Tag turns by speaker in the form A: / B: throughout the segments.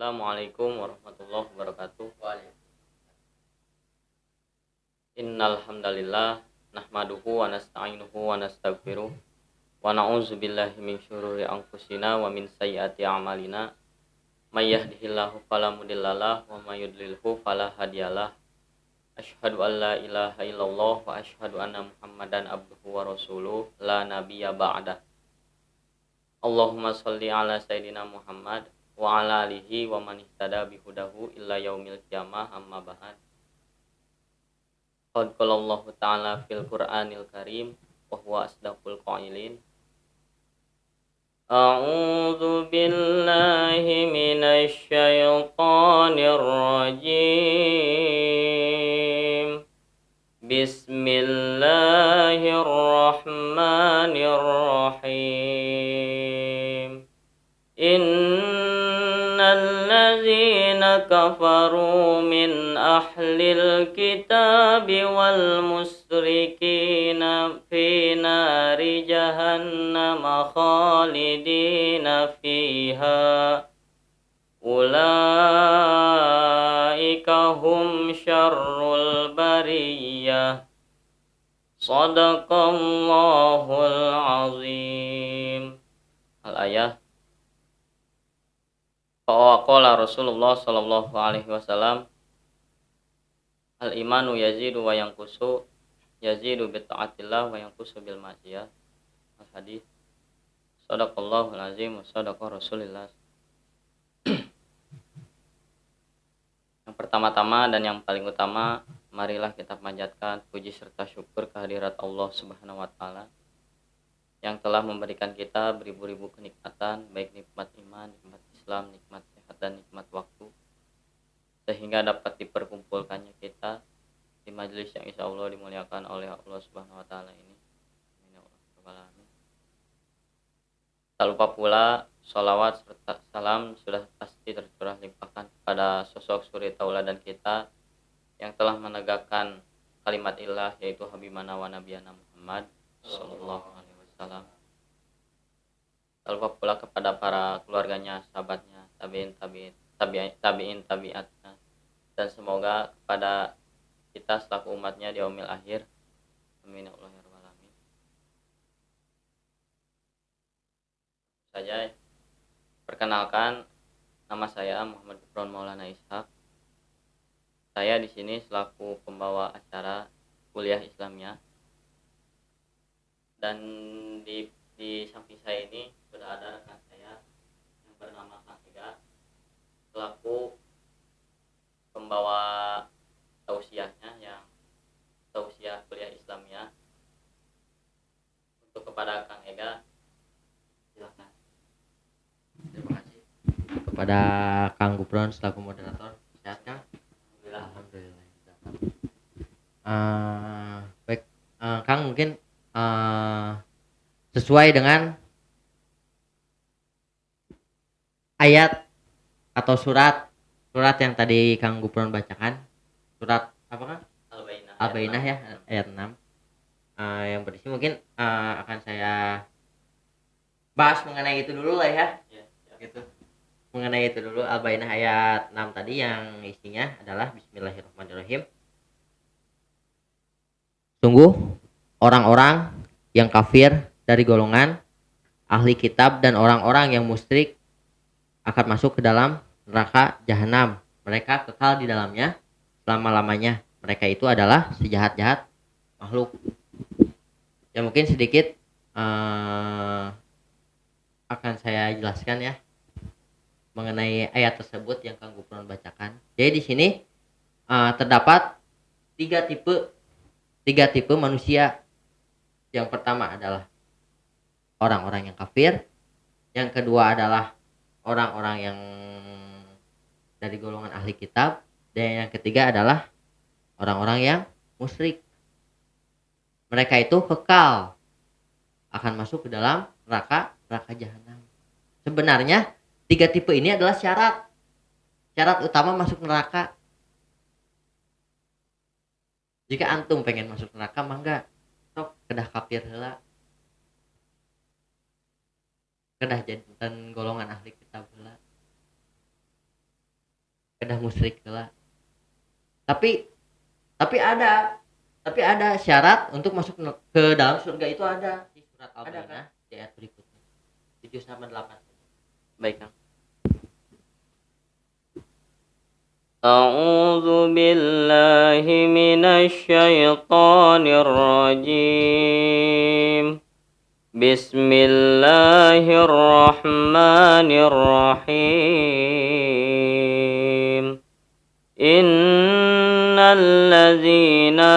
A: Assalamualaikum warahmatullahi wabarakatuh. Innal hamdalillah nahmaduhu wa nasta'inuhu wa nastaghfiruh wa na'udzu billahi min syururi anfusina wa min sayyiati a'malina. May yahdihillahu fala mudhillalah wa may yudlilhu fala hadiyalah. Asyhadu an la ilaha illallah wa asyhadu anna Muhammadan abduhu wa rasuluh la nabiyya ba'dah. Allahumma shalli ala sayyidina Muhammad wa ala alihi wa man ihtada bihudahu illa yaumil qiyamah amma ba'd. Qad qala Allah ta'ala fil Qur'anil Karim wa huwa asdaqul qailin. A'udzu billahi minasy syaithanir rajim. Bismillahirrahmanirrahim. Innal ladzina kafaru min ahlil kitabi wal musyrikina fi nari jahannam khalidina fiha ulaika hum syarrul bariyah. Shadaqallahul azim. Al-ayah. Qala Rasulullah sallallahu alaihi wasallam, al-imanu yazidu wa yanqusu, yazidu bi ta'atillah wa yanqusu bil ma'siyah. Al-hadits. Shadaqallahul azim wa shadaqa Rasulullah. Yang pertama-tama dan yang paling utama, marilah kita panjatkan puji serta syukur kehadirat Allah Subhanahu wa taala yang telah memberikan kita beribu-ribu kenikmatan, baik nikmat iman, nikmat Islam, nikmat sehat dan nikmat waktu, sehingga dapat diperkumpulkannya kita di majelis yang insya Allah dimuliakan oleh Allah Subhanahu wa taala ini. Amin. Tak lupa pula sholawat serta salam sudah pasti tercurah limpahkan kepada sosok suri tauladan kita yang telah menegakkan kalimat ilah, yaitu Habibana wa Nabiyana Muhammad sallallahu alaihi wasallam. Tak lupa pula kepada para keluarganya, sahabatnya, tabi'in tabi'atnya, dan semoga kepada kita selaku umatnya di yaumil akhir. Amin ya Allah ya rabbal alamin. Saja perkenalkan, nama saya Muhammad Gufron Maulana Ishaq. Saya di sini selaku pembawa acara kuliah Islamnya, dan di samping saya ini sudah ada rekan saya yang bernama Kang Ega selaku pembawa tausiahnya, yang tausiah kuliah Islamnya. Untuk kepada Kang Ega, silakan.
B: Terima kasih kepada Kang Gufron selaku moderator. Sehat Kang? Alhamdulillah. Baik, Kang, mungkin sesuai dengan ayat atau surat yang tadi Kang Gufron bacakan, surat apa Kang? Al-Bainah ya, ayat 6, yang berisi mungkin akan saya bahas mengenai itu dulu lah ya. Gitu. Mengenai itu dulu, Al-Bainah ayat 6 tadi yang isinya adalah Bismillahirrahmanirrahim. Sungguh orang-orang yang kafir dari golongan ahli kitab dan orang-orang yang musyrik akan masuk ke dalam neraka jahanam. Mereka kekal di dalamnya selama-lamanya. Mereka itu adalah sejahat-jahat makhluk. Ya mungkin sedikit akan saya jelaskan ya mengenai ayat tersebut yang Kang Gufron bacakan. Jadi di sini terdapat tiga tipe manusia. Yang pertama adalah orang-orang yang kafir, yang kedua adalah orang-orang yang dari golongan ahli kitab, dan yang ketiga adalah orang-orang yang musyrik. Mereka itu kekal akan masuk ke dalam neraka jahanam. Sebenarnya tiga tipe ini adalah syarat utama masuk neraka. Jika antum pengen masuk neraka, mangga sok kedah kafir heula, kedah jantan golongan ahli kitab heula. kedah musyrik heula. Tapi ada syarat untuk masuk ke dalam surga itu ada di surat Al-Baqarah di ayat berikutnya 7 sampai 8.
A: Baik, Kang. A'udzu billahi minasy syaithanir rajim. Bismillahirrahmanirrahim. Innal ladzina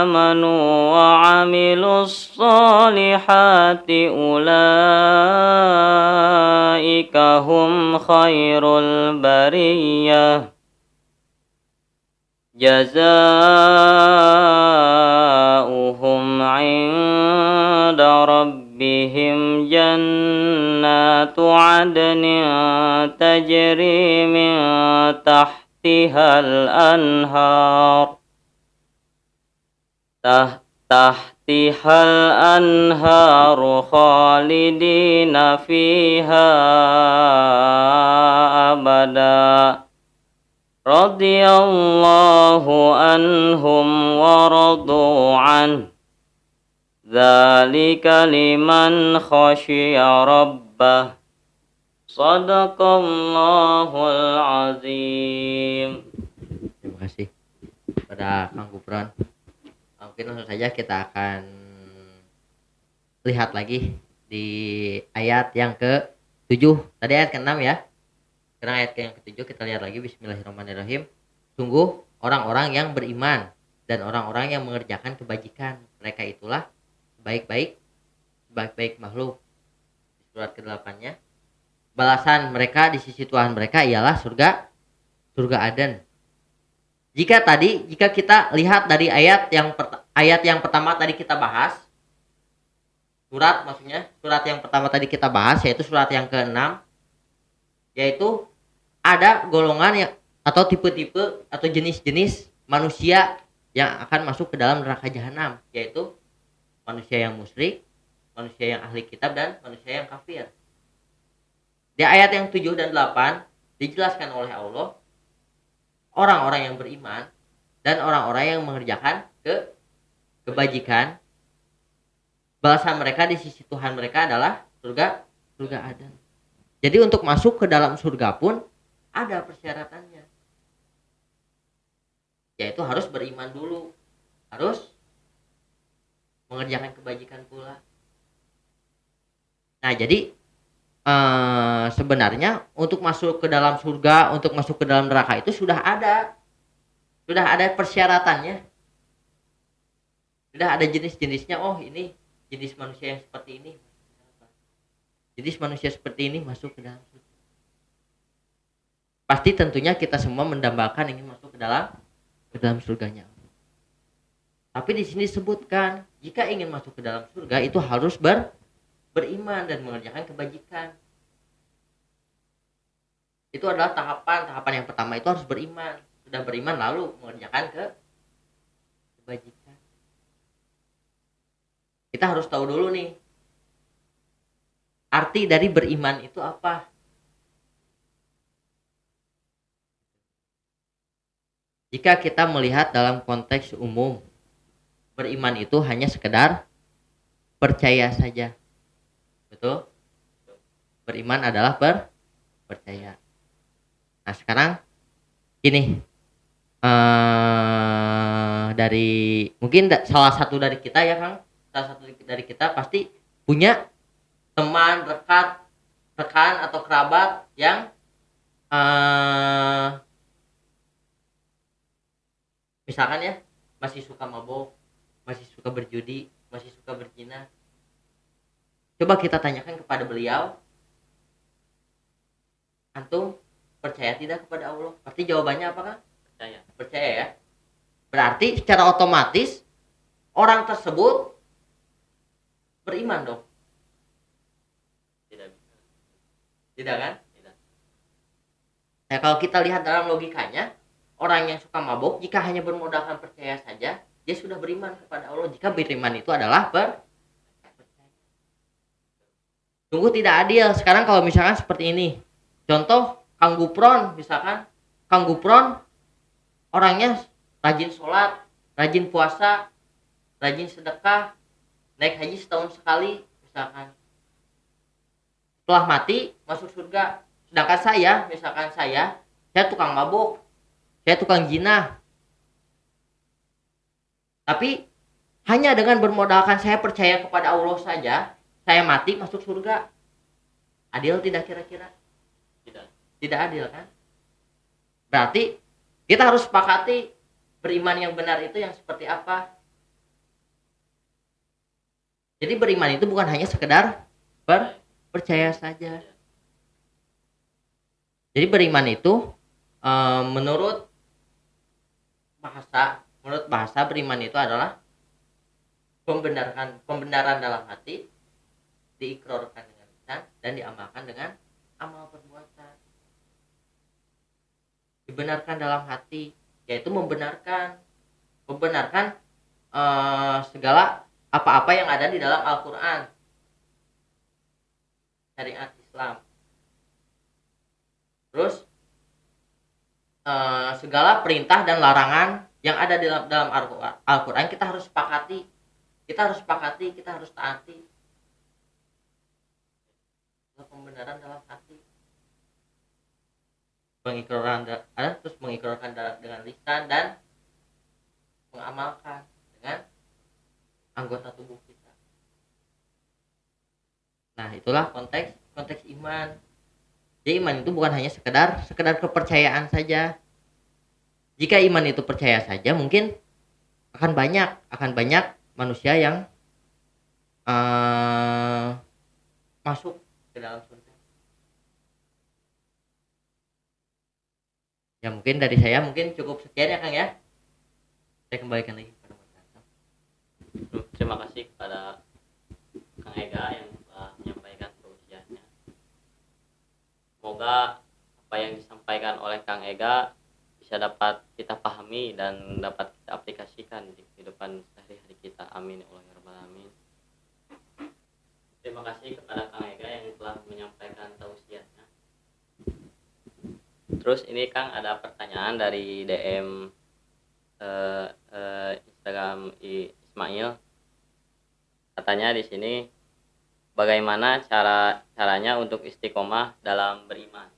A: amanu wa 'amilus solihati ulaika hum khairul bariyah. Jazaa'uhum 'inda rabbihim jannatu 'adnin tajri min tahtihal anhar khalidina fiha abada. Radiyallahu anhum wa radu an. Dzalika liman khasyiya rabbah. Shadaqallahul azim.
B: Terima kasih pada Kang Gufron. Mungkin langsung saja kita akan lihat lagi di ayat yang ke-7. Tadi ayat ke-6 ya. Sekarang ayat yang ke-7 kita lihat lagi. Bismillahirrahmanirrahim. Sungguh orang-orang yang beriman dan orang-orang yang mengerjakan kebajikan, mereka itulah sebaik-baik makhluk. Surat ke-8-nya. Balasan mereka di sisi Tuhan mereka ialah surga Aden. Jika kita lihat dari ayat yang pertama tadi kita bahas, surat yang pertama tadi kita bahas yaitu surat yang ke-6, yaitu ada golongan yang atau tipe-tipe atau jenis-jenis manusia yang akan masuk ke dalam neraka jahanam, yaitu manusia yang musyrik, manusia yang ahli kitab, dan manusia yang kafir. Di ayat yang 7 dan 8 dijelaskan oleh Allah orang-orang yang beriman dan orang-orang yang mengerjakan kebajikan, balasan mereka di sisi Tuhan mereka adalah surga Aden. Jadi untuk masuk ke dalam surga pun ada persyaratannya, yaitu harus beriman dulu, harus mengerjakan kebajikan pula. Nah, jadi sebenarnya untuk masuk ke dalam surga, untuk masuk ke dalam neraka itu sudah ada persyaratannya, sudah ada jenis-jenisnya. Oh, ini jenis manusia yang seperti ini, jenis manusia seperti ini masuk ke dalam surga. Pasti tentunya kita semua mendambakan ingin masuk ke dalam surganya. Tapi di sini disebutkan jika ingin masuk ke dalam surga itu harus beriman dan mengerjakan kebajikan. Itu adalah tahapan yang pertama, itu harus beriman. Sudah beriman lalu mengerjakan kebajikan. Kita harus tahu dulu nih, arti dari beriman itu apa? Jika kita melihat dalam konteks umum, beriman itu hanya sekedar percaya saja. Betul? Beriman adalah percaya. Nah, sekarang ini dari mungkin salah satu dari kita ya Kang, salah satu dari kita pasti punya teman rekan atau kerabat yang misalkan ya masih suka mabok, masih suka berjudi, masih suka berzina. Coba kita tanyakan kepada beliau, antum percaya tidak kepada Allah? Pasti jawabannya apa kan? Percaya ya. Berarti secara otomatis orang tersebut beriman dong. Tidak kan? Tidak. Nah, kalau kita lihat dalam logikanya, orang yang suka mabuk jika hanya bermodalkan percaya saja, dia sudah beriman kepada Allah. Jika beriman itu adalah percaya. Sungguh tidak adil. Sekarang kalau misalkan seperti ini, contoh Kang Gufron misalkan Kang Gupron orangnya rajin sholat, rajin puasa, rajin sedekah, naik haji setahun sekali misalkan. Setelah mati masuk surga. Sedangkan saya tukang mabuk, saya tukang zina. Tapi hanya dengan bermodalkan saya percaya kepada Allah saja, saya mati masuk surga. Adil tidak kira-kira?
A: Tidak.
B: Tidak adil kan? Berarti kita harus sepakati beriman yang benar itu yang seperti apa. Jadi beriman itu bukan hanya sekedar percaya saja. Jadi beriman itu menurut bahasa beriman itu adalah pembenaran dalam hati, diikrarkan dengan lisan dan diamalkan dengan amal perbuatan. Dibenarkan dalam hati yaitu membenarkan segala apa-apa yang ada di dalam Al-Quran, syariat Islam. Terus segala perintah dan larangan yang ada di dalam Al-Quran kita harus sepakati, kita harus taati. Pembenaran dalam hati, mengikrarkan dengan lisan dan mengamalkan dengan anggota tubuh kita. Nah, itulah konteks iman. Jadi iman itu bukan hanya sekedar kepercayaan saja. Jika iman itu percaya saja, mungkin akan banyak manusia yang masuk ke dalam surga. Ya mungkin dari saya cukup sekian ya Kang ya. Saya kembalikan lagi kepada Mas Hasan.
A: Terima kasih kepada Kang Ega yang telah menyampaikan tausiahnya. Semoga apa yang disampaikan oleh Kang Ega bisa dapat kita pahami dan dapat kita aplikasikan di kehidupan sehari-hari kita. Amin ya Allah ya rabbal alamin. Terima kasih kepada Kang Ega yang telah menyampaikan tausiahnya. Terus ini Kang ada pertanyaan dari DM Instagram Ismail. Katanya di sini bagaimana caranya untuk istiqomah dalam beriman?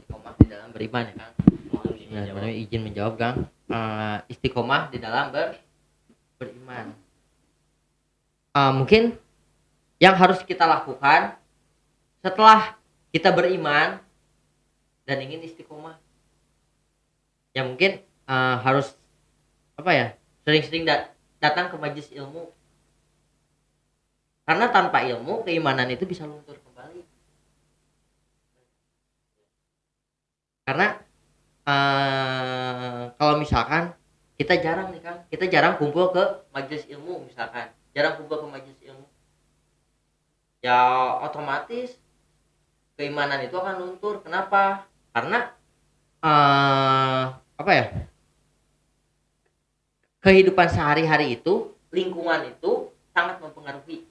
B: Istiqomah di dalam beriman ya Kang.
A: Mohon
B: izin menjawab Kang. Istiqomah di dalam beriman. Mungkin yang harus kita lakukan setelah kita beriman dan ingin istiqomah, ya mungkin harus sering-sering datang ke majelis ilmu, karena tanpa ilmu keimanan itu bisa luntur kembali. Karena kalau misalkan kita jarang kumpul ke majelis ilmu, ya otomatis keimanan itu akan luntur. Kenapa? Karena kehidupan sehari-hari itu, lingkungan itu sangat mempengaruhi.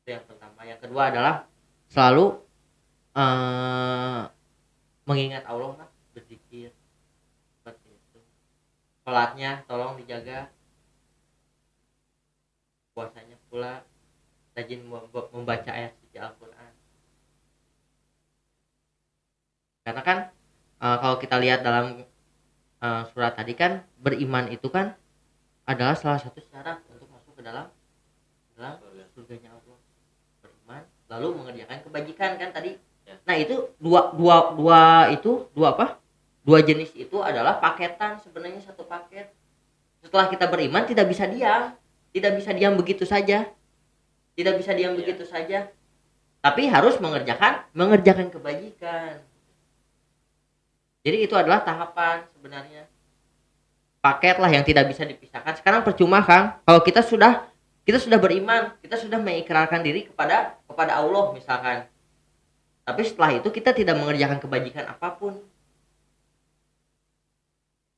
B: Itu yang pertama. Yang kedua adalah selalu mengingat Allah lah, berzikir seperti itu. Sholatnya tolong dijaga, puasanya pula rajin membaca ayat suci Al-Quran. Karena kan kalau kita lihat dalam surat tadi kan, beriman itu kan adalah salah satu syarat untuk masuk ke dalam surganya Allah. Beriman lalu mengerjakan kebajikan kan tadi. Nah itu dua jenis itu adalah paketan, sebenarnya satu paket. Setelah kita beriman tidak bisa diam begitu saja, tapi harus mengerjakan kebajikan. Jadi itu adalah tahapan sebenarnya, paket lah yang tidak bisa dipisahkan. Sekarang percuma Kang, kalau kita sudah beriman, kita sudah mengikrarkan diri kepada Allah misalkan, tapi setelah itu kita tidak mengerjakan kebajikan apapun,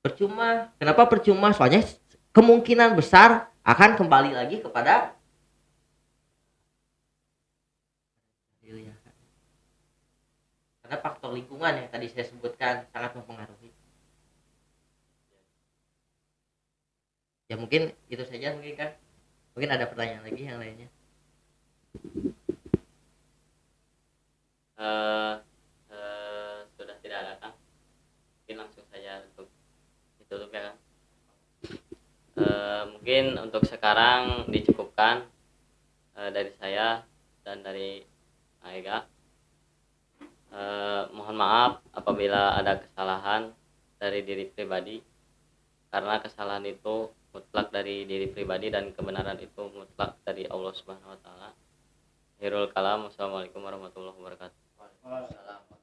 B: percuma. Kenapa percuma? Soalnya kemungkinan besar akan kembali lagi kepada karena faktor lingkungan yang tadi saya sebutkan sangat mempengaruhi. Ya mungkin itu saja mungkin kan. Mungkin ada pertanyaan lagi yang lainnya.
A: Eh, sudah tidak ada kan? Mungkin langsung saja untuk ditutup ya kan. Mungkin untuk sekarang dicukupkan dari saya dan dari Aega. Mohon maaf apabila ada kesalahan dari diri pribadi, karena kesalahan itu mutlak dari diri pribadi dan kebenaran itu mutlak dari Allah Subhanahu wa taala. Akhirul kalam, wassalamualaikum warahmatullahi wabarakatuh.
B: Waalaikumsalam.